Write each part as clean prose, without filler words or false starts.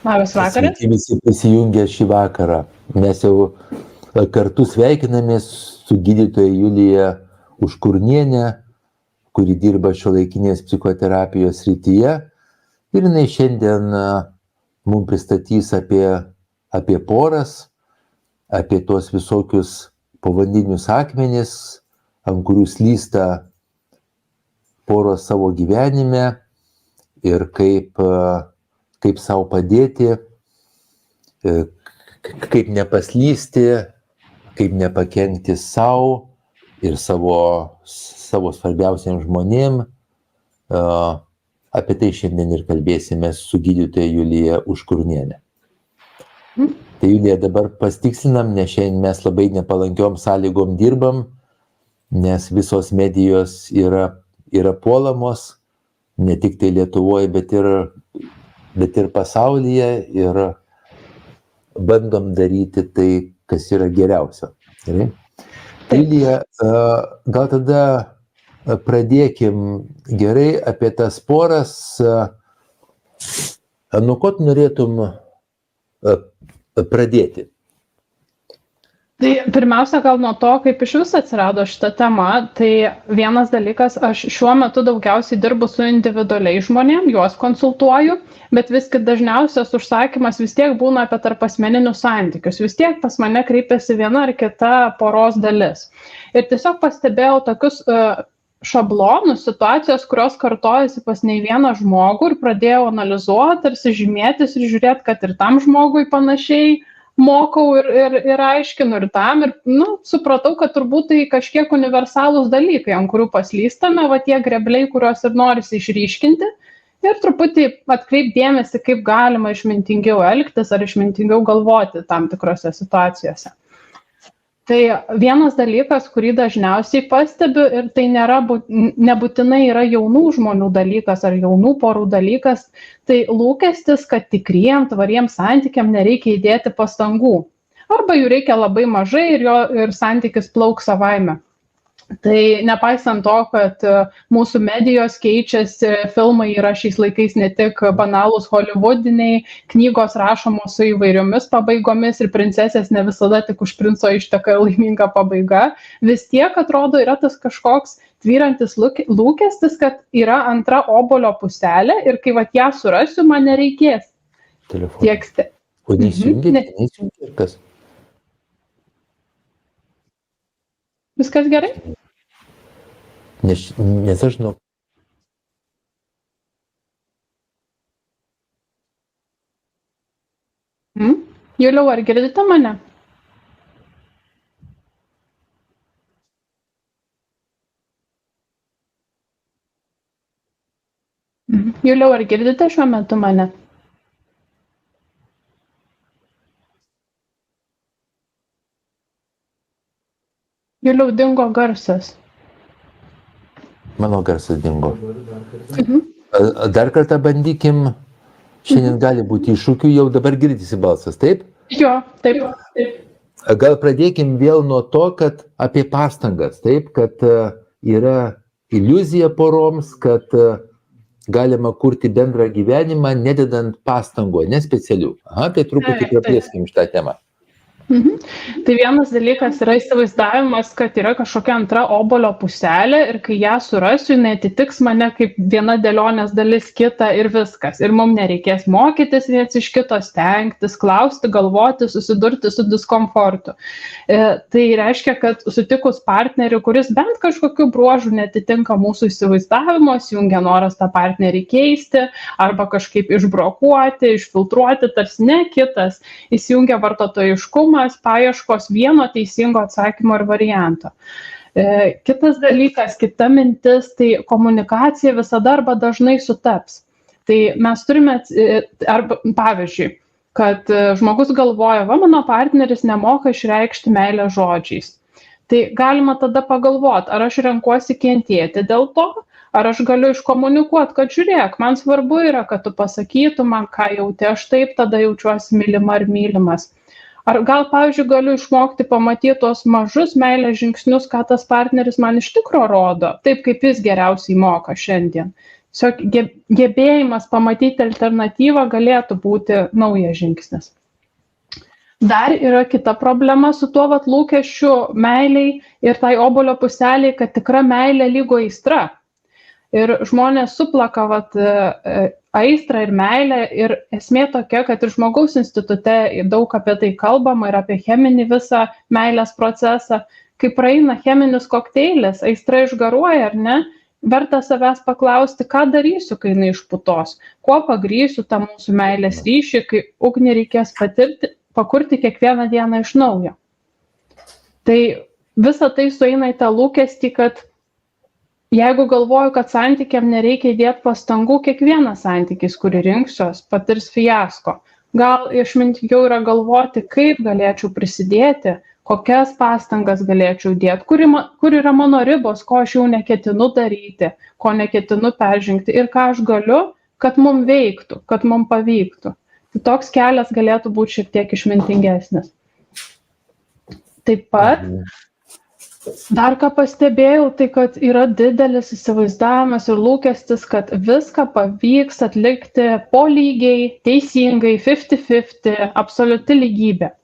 Labas vakaras. Sveiki visi prisijungę šį vakarą. Mes jau kartu sveikinamės su gydytoja Julija Užkurnienė, kuri dirba šiuolaikinės psichoterapijos srityje. Ir jinai šiandien mums pristatys apie poras, apie tuos visokius povandeninius akmenis, ant kurių slysta poros savo gyvenime ir kaip savo padėti, kaip nepaslysti, kaip nepakenkti savo ir savo svarbiausiam žmonėm. Apie tai šiandien ir kalbėsime su gydytoja Julija Užkurnienė. Tai Julija, dabar pastikslinam, nes šiandien mes labai nepalankiom sąlygom dirbam, nes visos medijos yra puolamos, ne tik tai Lietuvoje, bet ir pasaulyje, ir bandom daryti tai, kas yra geriausio. Gerai? Julija, gal tada pradėkim gerai apie tas poras. Nuo ko tu norėtum pradėti? Tai pirmiausia, gal nuo to, kaip iš vis atsirado šita tema, tai vienas dalykas, aš šiuo metu daugiausiai dirbu su individualiai žmonėm, juos konsultuoju, bet visgi dažniausias užsakymas vis tiek būna apie tarpasmeninius santykius, vis tiek pas mane kreipiasi viena ar kita poros dalis. Ir tiesiog pastebėjau tokius šablonus, situacijos, kurios kartojasi pas nei vieną žmogų ir pradėjau analizuoti, tarsi žymėtis ir žiūrėti, kad ir tam žmogui panašiai mokau ir aiškinu ir tam ir supratau, kad turbūt tai kažkiek universalūs dalykai, ant kurių paslystame, va tie grebliai, kuriuos ir norisi išryškinti ir truputį atkreipdėmėsi, kaip galima išmintingiau elgtis ar išmintingiau galvoti tam tikrose situacijose. Tai vienas dalykas, kurį dažniausiai pastebiu ir tai nebūtinai yra jaunų žmonių dalykas ar jaunų porų dalykas, tai lūkestis, kad tikriem, tvariem santykiam nereikia įdėti pastangų. Arba jų reikia labai mažai ir santykis plauks savaime. Tai nepaisant to, kad mūsų medijos keičiasi, filmai yra šiais laikais ne tik banalūs hollywoodiniai, knygos rašomos su įvairiomis pabaigomis ir princesės ne visada tik už princo išteka laiminga pabaiga, vis tiek atrodo yra tas kažkoks tvyrantis lūkestis, kad yra antra obuolio puselė ir kai vat ją surasiu, man nereikės tieksti. O neįsijungi ir kas? Viskas gerai? Nes aš žinau. Juliau, ar girdite mane? Juliau, ar girdite šiuo metu mane? Juliau, dingo garsas. Mano garsas dingo. Dar kartą bandykim. Šiandien gali būti iššūkių, jau dabar girdisi balsas, taip? Jo, taip. Gal pradėkim vėl nuo to, kad apie pastangas, taip, kad yra iliuzija poroms, kad galima kurti bendrą gyvenimą, nededant pastangų, nespecialių. Tai truputį praplėskim šitą temą. Tai vienas dalykas yra įsivaizdavimas, kad yra kažkokia antra obuolio puselė ir kai ją surasiu, jinai atitiks mane kaip viena dėlionės dalis kita ir viskas. Ir mums nereikės mokytis viens iš kito, stengtis, klausti, galvoti, susidurti su diskomfortu. Tai reiškia, kad sutikus partnerį, kuris bent kažkokiu bruožu netitinka mūsų įsivaizdavimo, įsijungia noras tą partnerį keisti arba kažkaip išbrokuoti, išfiltruoti, tarsi ne kitas, įsijungia vartotojiškumą, paieškos vieno teisingo atsakymo ir varianto. Kitas dalykas, kita mintis, tai komunikacija visada arba dažnai sutaps. Tai mes turime, arba, pavyzdžiui, kad žmogus galvoja, mano partneris nemoka išreikšti meilę žodžiais. Tai galima tada pagalvoti, ar aš renkuosi kentėti dėl to, ar aš galiu iškomunikuoti, kad žiūrėk, man svarbu yra, kad tu pasakytum man, ką jauti, aš taip tada jaučiuosi mylima ar mylimas. Ar gal, pavyzdžiui, galiu išmokti pamatyti tos mažus meilės žingsnius, ką tas partneris man iš tikro rodo, taip kaip jis geriausiai moka šiandien. gebėjimas pamatyti alternatyvą galėtų būti naujas žingsnis. Dar yra kita problema su tuo lūkesčiu meiliai ir tai obuolio puseliai, kad tikra meilė lygu aistra. Ir žmonės suplaka aistrą ir meilę ir esmė tokia, kad ir žmogaus institute daug apie tai kalbama ir apie cheminį visą meilės procesą. Kai praeina cheminis kokteilis, aistra išgaruoja ar ne, verta savęs paklausti, ką darysiu, kai jinai išputos, kuo pagrįsiu tą mūsų meilės ryšį, kai ugnį reikės pakurti kiekvieną dieną iš naujo. Tai visa tai sueina į tą lūkestį, kad jeigu galvoju, kad santykiam nereikia įdėti pastangų, kiekvienas santykis, kurį rinksiuos, patirs fiasko. Gal išmintingiau yra galvoti, kaip galėčiau prisidėti, kokias pastangas galėčiau dėti, kur yra mano ribos, ko aš jau neketinu daryti, ko neketinu peržengti ir ką aš galiu, kad mum veiktų, kad mum pavyktų. Tai toks kelias galėtų būti šiek tiek išmintingesnis. Taip pat, dar ką pastebėjau, tai kad yra didelis įsivaizdavimas ir lūkestis, kad viską pavyks atlikti po lygiai, teisingai, 50-50, absoliuti lygybė.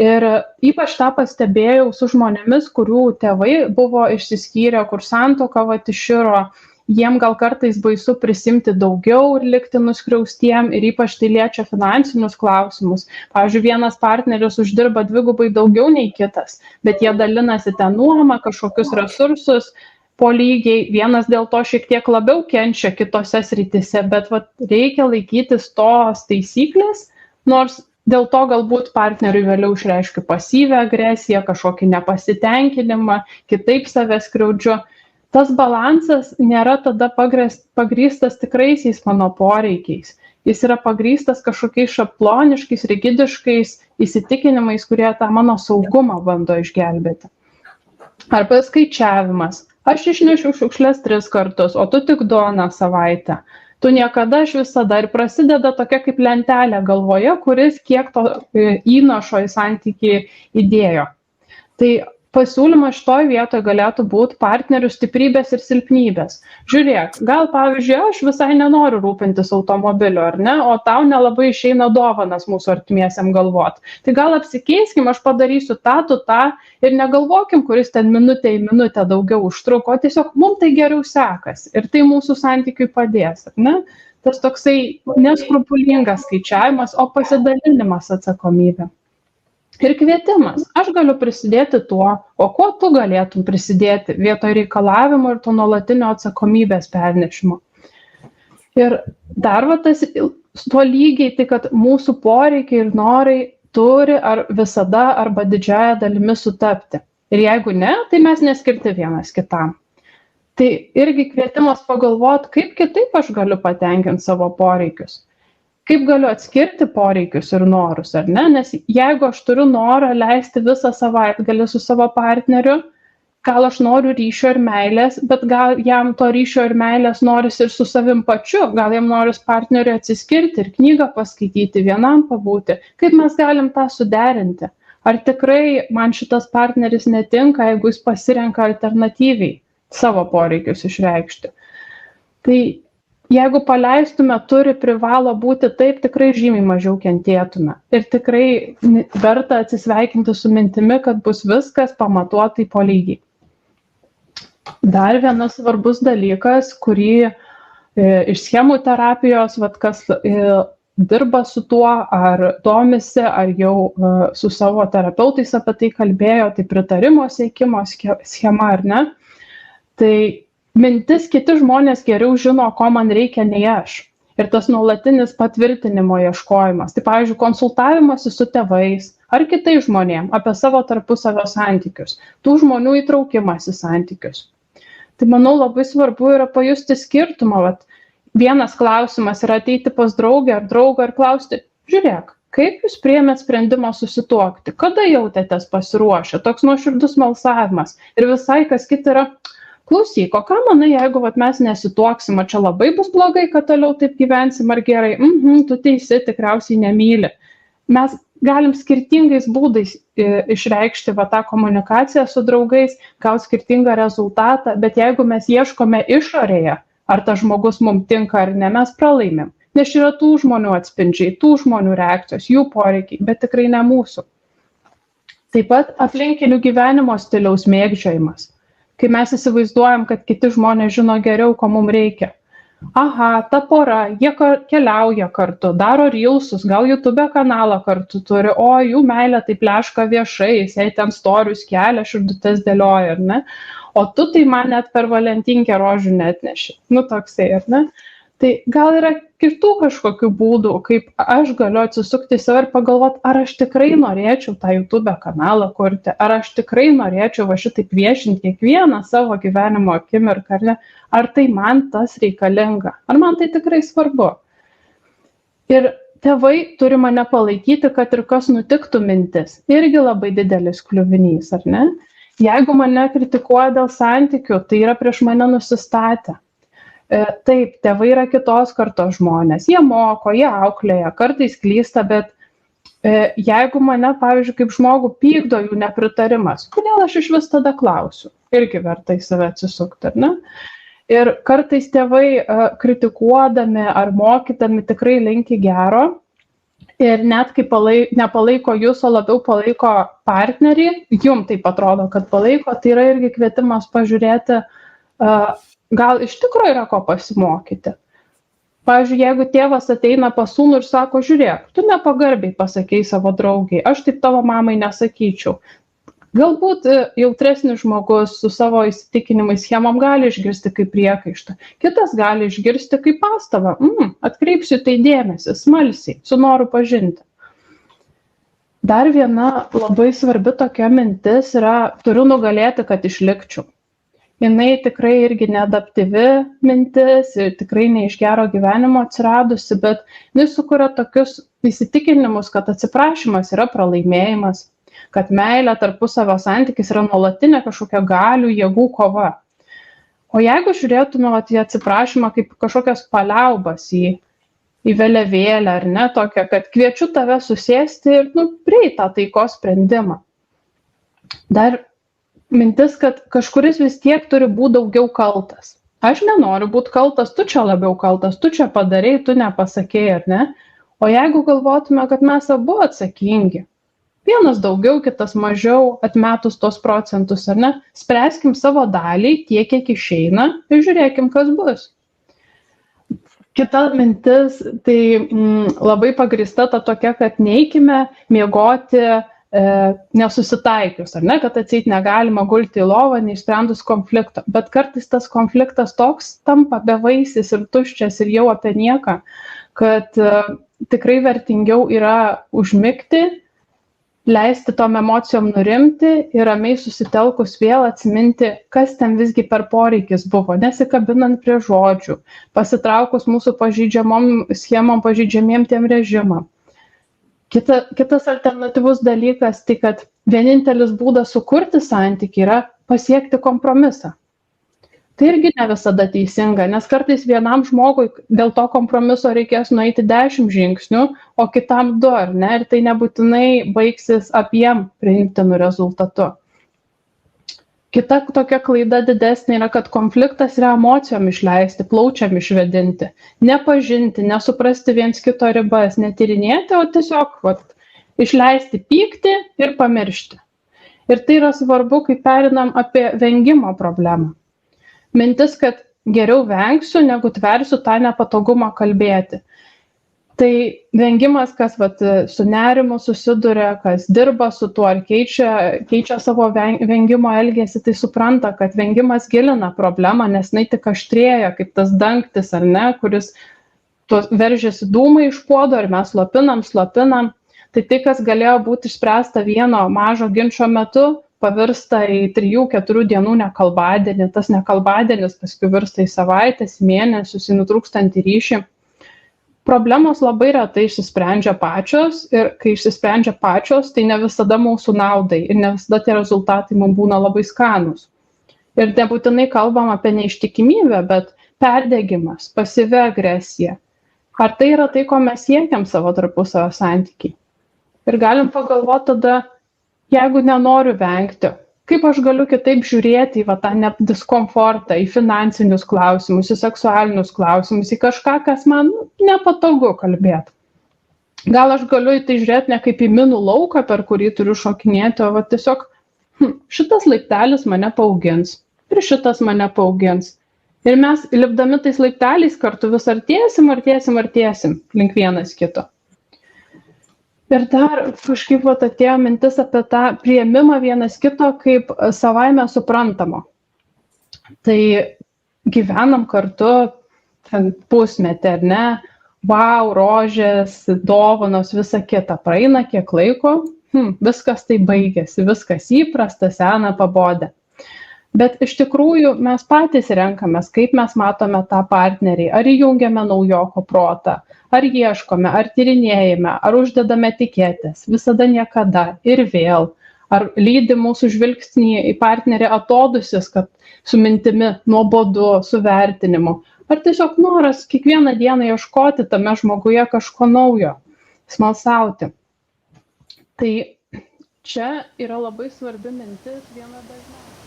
Ir ypač tą pastebėjau su žmonėmis, kurių tėvai buvo išsiskyrę, kur santuoka iširo, jiem gal kartais baisu prisimti daugiau ir likti nuskriaustiem ir ypač tai liečia finansinius klausimus. Pavyzdžiui, vienas partneris uždirba dvigubai daugiau nei kitas, bet jie dalinasi tą nuomą, kažkokius resursus po lygiai, vienas dėl to šiek tiek labiau kenčia kitose srityse, bet reikia laikytis tos taisyklės, nors dėl to galbūt partneriui vėliau išreiškiu pasyvią agresiją, kažkokį nepasitenkinimą, kitaip save skriaudžiu. Tas balansas nėra tada pagrįstas tikraisiais mano poreikiais. Jis yra pagrįstas kažkokiais šabloniškais, rigidiškais įsitikinimais, kurie tą mano saugumą bando išgelbėti. Arba skaičiavimas. Aš išnešiu šiukšles 3 kartus, o tu tik 2 savaitę. Tu niekada, aš visada. Ir prasideda tokia kaip lentelė galvoje, kuris kiek to įnašo į santykį įdėjo. Tai pasiūlymas šitoj vietoje galėtų būti partnerių stiprybės ir silpnybės. Žiūrėk, gal pavyzdžiui, aš visai nenoriu rūpintis automobiliu, ar ne, o tau nelabai išeina dovanas mūsų artimiesiam galvot. Tai gal apsikeiskim, aš padarysiu tą ir negalvokim, kuris ten minutę į minutę daugiau užtruko, tiesiog mums tai geriau sekasi ir tai mūsų santykiui padės, ar ne? Tas toksai neskrupulingas skaičiavimas, o pasidalinimas atsakomybė. Ir kvietimas. Aš galiu prisidėti tuo, o kuo tu galėtum prisidėti vietoj reikalavimo ir to nuolatinio atsakomybės pernešimo. Ir dar tas tuo lygiai, tai kad mūsų poreikiai ir norai turi ar visada arba didžiąją dalimi sutapti. Ir jeigu ne, tai mes neskirti vienas kitam. Tai irgi kvietimas pagalvoti, kaip kitaip aš galiu patenkinti savo poreikius. Kaip galiu atskirti poreikius ir norus, ar ne? Nes jeigu aš turiu norą leisti visą savaitgalį su savo partneriu, gal aš noriu ryšio ir meilės, bet gal jam to ryšio ir meilės noris ir su savim pačiu, gal jam noris partneriui atsiskirti ir knygą paskaityti, vienam pabūti. Kaip mes galim tą suderinti? Ar tikrai man šitas partneris netinka, jeigu jis pasirenka alternatyviai savo poreikius išreikšti? Tai jeigu paleistume, turi, privalo būti taip, tikrai žymiai mažiau kentėtume. Ir tikrai verta atsisveikinti su mintimi, kad bus viskas pamatuotai po lygiai. Dar vienas svarbus dalykas, kurį iš schemų terapijos, kas dirba su tuo, ar domisi, ar jau su savo terapeutais apie tai kalbėjo, tai pritarimo siekimo schema, ar ne? Tai mintis, kiti žmonės geriau žino, ko man reikia, nei aš. Ir tas nuolatinis patvirtinimo ieškojimas. Tai, pavyzdžiui, konsultavimasi su tėvais ar kitais žmonėms apie savo tarpusavio santykius. Tų žmonių įtraukimas į santykius. Tai, manau, labai svarbu yra pajusti skirtumą. Vienas klausimas yra ateiti pas draugę ar draugą ir klausti, žiūrėk, kaip jūs priėmėt sprendimą susituokti, kada jautėtės pasiruošę, toks nuoširdus smalsavimas. Ir visai kas kita yra, klausyk, o ką manai, jeigu mes nesituoksim, ar čia labai bus blogai, kad toliau taip gyvensim, ar gerai, tu teisi, tikriausiai nemyli. Mes galim skirtingais būdais išreikšti tą komunikaciją su draugais, gauti skirtingą rezultatą, bet jeigu mes ieškome išorėje ar tas žmogus mums tinka ar ne, mes pralaimim. Nes yra tų žmonių atspindžiai, tų žmonių reakcijos, jų poreikiai, bet tikrai ne mūsų. Taip pat aplinkinių gyvenimo stiliaus mėgdžiojimas. Kai mes įsivaizduojam, kad kiti žmonės žino geriau, ko mums reikia. Aha, ta pora, jie keliauja kartu, daro reelsus, gal YouTube kanalą kartu turi, o jų meilė taip pleška viešai, jie ten storius kelia, širdutes dėlioja, ar ne? O tu tai man net per Valentinkę rožių netneši. Nu toksai, ar ne? Tai gal yra kitų kažkokių būdų, kaip aš galiu atsisukti į save ir pagalvoti, ar aš tikrai norėčiau tą YouTube kanalą kurti, ar aš tikrai norėčiau va šitaip viešinti kiekvieną savo gyvenimo akimirką, ar ne? Ar tai man tas reikalinga, ar man tai tikrai svarbu. Ir tėvai turi mane palaikyti, kad ir kas nutiktų mintis. Irgi labai didelis kliuvinys, ar ne? Jeigu mane kritikuoja dėl santykių, tai yra prieš mane nusistatę. Taip, tėvai yra kitos kartos žmonės, jie moko, jie auklėja, kartais klysta, bet jeigu mane, pavyzdžiui, kaip žmogų pykdo jų nepritarimas, kodėl aš iš vis tada klausiu? Irgi verta į save atsisukti, ar ne? Ir kartais tėvai kritikuodami ar mokydami tikrai linki gero ir net kai nepalaiko jūs, o labiau palaiko partnerį, jum taip atrodo, kad palaiko, tai yra irgi kvietimas pažiūrėti, gal iš tikrųjų yra ko pasimokyti. Pavyzdžiui, jeigu tėvas ateina pas sūnų ir sako, žiūrėk, tu nepagarbiai pasakei savo draugiai, aš taip tavo mamai nesakyčiau. Galbūt jautresnis žmogus su savo įsitikinimais schemom gali išgirsti kaip priekaištą, kitas gali išgirsti kaip pastabą, atkreipsiu tai dėmesį, smalsiai, su noru pažinti. Dar viena labai svarbi tokia mintis yra, turiu nugalėti, kad išlikčiau. Jinai tikrai irgi neadaptyvi mintis ir tikrai ne iš gero gyvenimo atsiradusi, bet jinai sukuria tokius įsitikinimus, kad atsiprašymas yra pralaimėjimas, kad meilė tarpusavio santykis yra nuolatinė kažkokia galių jėgų kova. O jeigu žiūrėtume į atsiprašymą kaip kažkokias paliaubas į vėliavėlę, ar ne, tokia, kad kviečiu tave susėsti ir prieiti tą taikos sprendimą. Dar mintis, kad kažkuris vis tiek turi būti daugiau kaltas. Aš nenoriu būti kaltas, tu čia labiau kaltas, tu čia padarei, tu nepasakėjai, ar ne? O jeigu galvotume, kad mes abu atsakingi, vienas daugiau, kitas mažiau, atmetus tos procentus, ar ne? Spręskim savo dalį tiek, kiek išeina ir žiūrėkim, kas bus. Kita mintis, tai labai pagrįsta ta tokia, kad neikime miegoti nesusitaikius, ar ne, kad atseit negalima gulti į lovą, neišsprendus konflikto. Bet kartais tas konfliktas toks tampa bevaisis ir tuščias ir jau apie nieką, kad tikrai vertingiau yra užmigti, leisti tom emocijom nurimti ir ramiai susitelkus vėl atsiminti, kas ten visgi per poreikis buvo, nesikabinant prie žodžių, pasitraukus mūsų pažeidžiamom schemom, pažeidžiamiem tiem režimam. Kitas alternatyvus dalykas, tai kad vienintelis būdas sukurti santykį yra pasiekti kompromisą. Tai irgi ne visada teisinga, nes kartais vienam žmogui dėl to kompromiso reikės nueiti 10 žingsnių, o kitam 2, ar ne? Ir tai nebūtinai baigsis abiem priimtinu rezultatu. Kita tokia klaida didesnė yra, kad konfliktas yra emocijom išleisti, plaučiam išvedinti, nepažinti, nesuprasti viens kito ribas, netyrinėti, o tiesiog išleisti pyktį ir pamiršti. Ir tai yra svarbu, kai perinam apie vengimo problemą. Mintis, kad geriau vengsiu, negu tversiu tą nepatogumą kalbėti. Tai vengimas, kas su nerimu susiduria, kas dirba su tuo ar keičia savo vengimo elgesį, tai supranta, kad vengimas gilina problemą, nes jinai tik aštrėja, kaip tas dangtis, ar ne, kuris veržiasi dūmai iš puodo ir mes slopinam. Tai kas galėjo būti išspręsta vieno mažo ginčo metu, pavirsta į 3-4 dienų nekalbadienį, tas nekalbadienis paskui virsta į savaitės, mėnesius, į nutrūkstantį ryšį. Problemos labai retai išsisprendžia pačios ir kai išsisprendžia pačios, tai ne visada mūsų naudai ir ne visada tie rezultatai mums būna labai skanūs. Ir nebūtinai kalbam apie neištikimybę, bet perdegimas, pasyvi agresija. Ar tai yra tai, ko mes siekiam savo tarpusavio santykiai? Ir galim pagalvoti tada, jeigu nenoriu vengti, kaip aš galiu kitaip žiūrėti į va, tą diskomfortą, į finansinius klausimus, į seksualinius klausimus, į kažką, kas man nepatogu kalbėti. Gal aš galiu į tai žiūrėti ne kaip į minų lauką, per kurį turiu šokinėti, o va, tiesiog šitas laiptelis mane paaugins ir šitas mane paaugins. Ir mes lipdami tais laipteliais kartu vis artėsim link vienas kito. Ir dar kažkaip atėjo mintis apie tą priėmimą vienas kito kaip savaime suprantamo. Tai gyvenam kartu pusmetį, ar ne? Vau, rožės, dovanos, visa kita. Praeina kiek laiko, viskas tai baigėsi, viskas įprasta, sena, pabodę. Bet iš tikrųjų mes patys renkamės, kaip mes matome tą partnerį, ar įjungiame naujoko protą, ar ieškome, ar tyrinėjame, ar uždedame etiketės, visada niekada ir vėl, ar lydi mūsų žvilgsnį į partnerį atodusis, kad su mintimi nuobodu, su vertinimu, ar tiesiog noras kiekvieną dieną ieškoti tame žmoguje kažko naujo, smalsauti. Tai čia yra labai svarbi mintis viena dažniausiai.